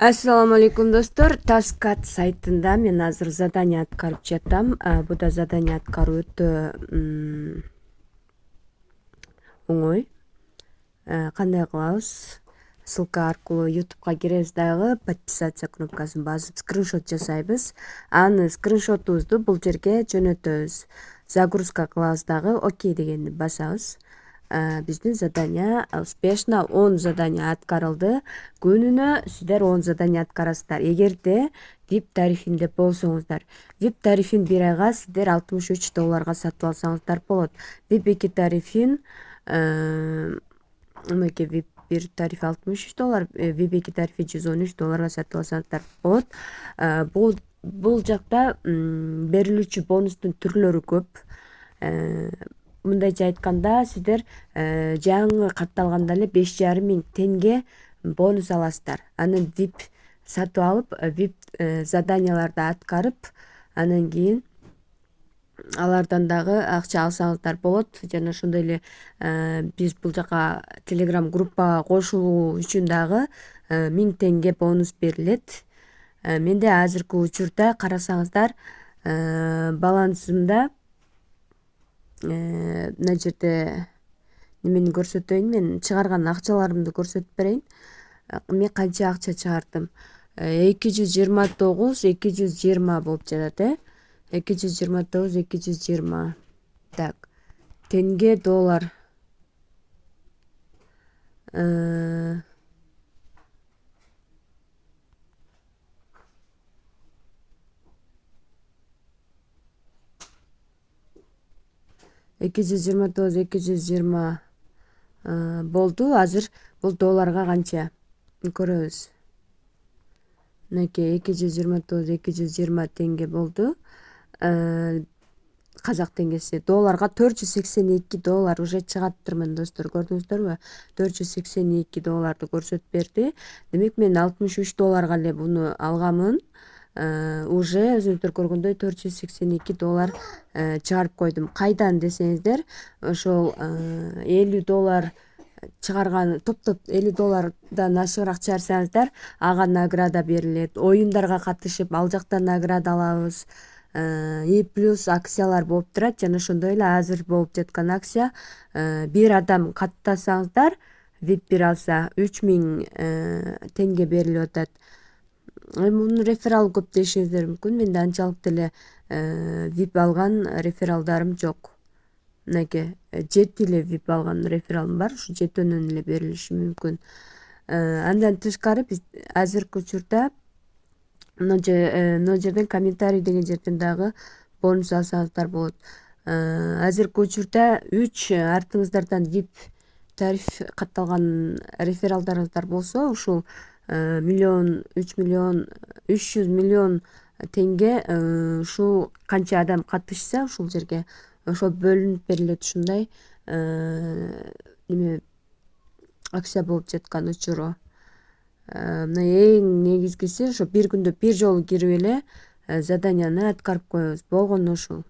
Ассаламу алейкум достор. Таскат сайтында мен азыр задание аткарып жатам. Буда задание аткаруу өтө оңой. Кандай кылабыз? Ссылка аркылуу YouTubeга киребиз дагы, подписаться кнопкасын басып скриншот жасайбыз. Аны скриншотубузду бул жерге жөнөтөбүз. Загрузка кылабыз дагы, окей дегенди басабыз. Биздин задание успешно 10 задание аткарылды. Күнүнө сиздер 10 задание аткарасыздар. Эгерде VIP тарифинде болсоңуздар, VIP тарифин бир айга сиздер $63 сатып алсаңыздар болот. VIP 2 тарифин мынакей VIP 1 тарифи $63, VIP 2 тарифи $113 сатып алсаңыздар болот. Бул жакта берилүүчү бонустун түрлөрү көп. Мындайча айтканда, сиздер жаңы катталганда эле $5500 бонус аласыздар. Анан VIP сатып алып, VIP заданияларды аткарып, анан кийин алардан дагы акча алсаңыздар болот. Жана ошондой эле биз бул жака Telegram группага кошулуу үчүн дагы $1000 бонус берилет. Менде азыркы учурда карасаңыздар, балансымда мына жерде немени көрсөтөйүн, мен чыгарган акчаларымды көрсөтүп берейин. Мен канча акча чыгардым? 229,220 болуп жатат, 229,220. Так, тенге, доллар. $229,220 болду. Азыр бул долларга канча көрөбүз. Мынакей $229,220 болду. Казак теңгеси долларга $482 уже чыгаптырмын достор, көрдүңүздөрбү? $482 көрсөтүп берди. Демек мен $63 эле буну алганмын. Уже өзүңүздөр көргөндөй $482 чыгарып койдум. Кайдан десеңиздер, ошол $50 чыгарган, топтоп $50 ашыгыраак чыгарсаңыздар, ага награда берилет. Оюндарга катышып, ал жакта награда алабыз. И плюс акциялар болуп турат. Жана ошондой эле азыр болуп жаткан акция, бир адам каттасаңыздар, VIP 1 алса $3000 берилип атат. Мунун реферал көп дешиңиздер мүмкүн. Менде анчалык деле VIP алган рефералдарым жок. Мынакей 7 эле VIP алган рефералым бар. Ушу 7-өнөн эле берилиши мүмкүн. Андан тышкары биз азыркы учурда мына жерден комментарий деген жерден дагы бонус алсаңыздар болот. Азыркы учурда 3 артыңыздардан VIP тариф катталган рефералдарыңыздар болсо, ушул 300 миллион тенге ушул канча адам катышса ушул жерге ошол бөлүнүп берилет. Ушундай неме акция болуп жаткан учуру. Мына эң негизгиси ошо бир күндө бир жолу кирип эле заданияны аткарып коебуз. Болгону ушул.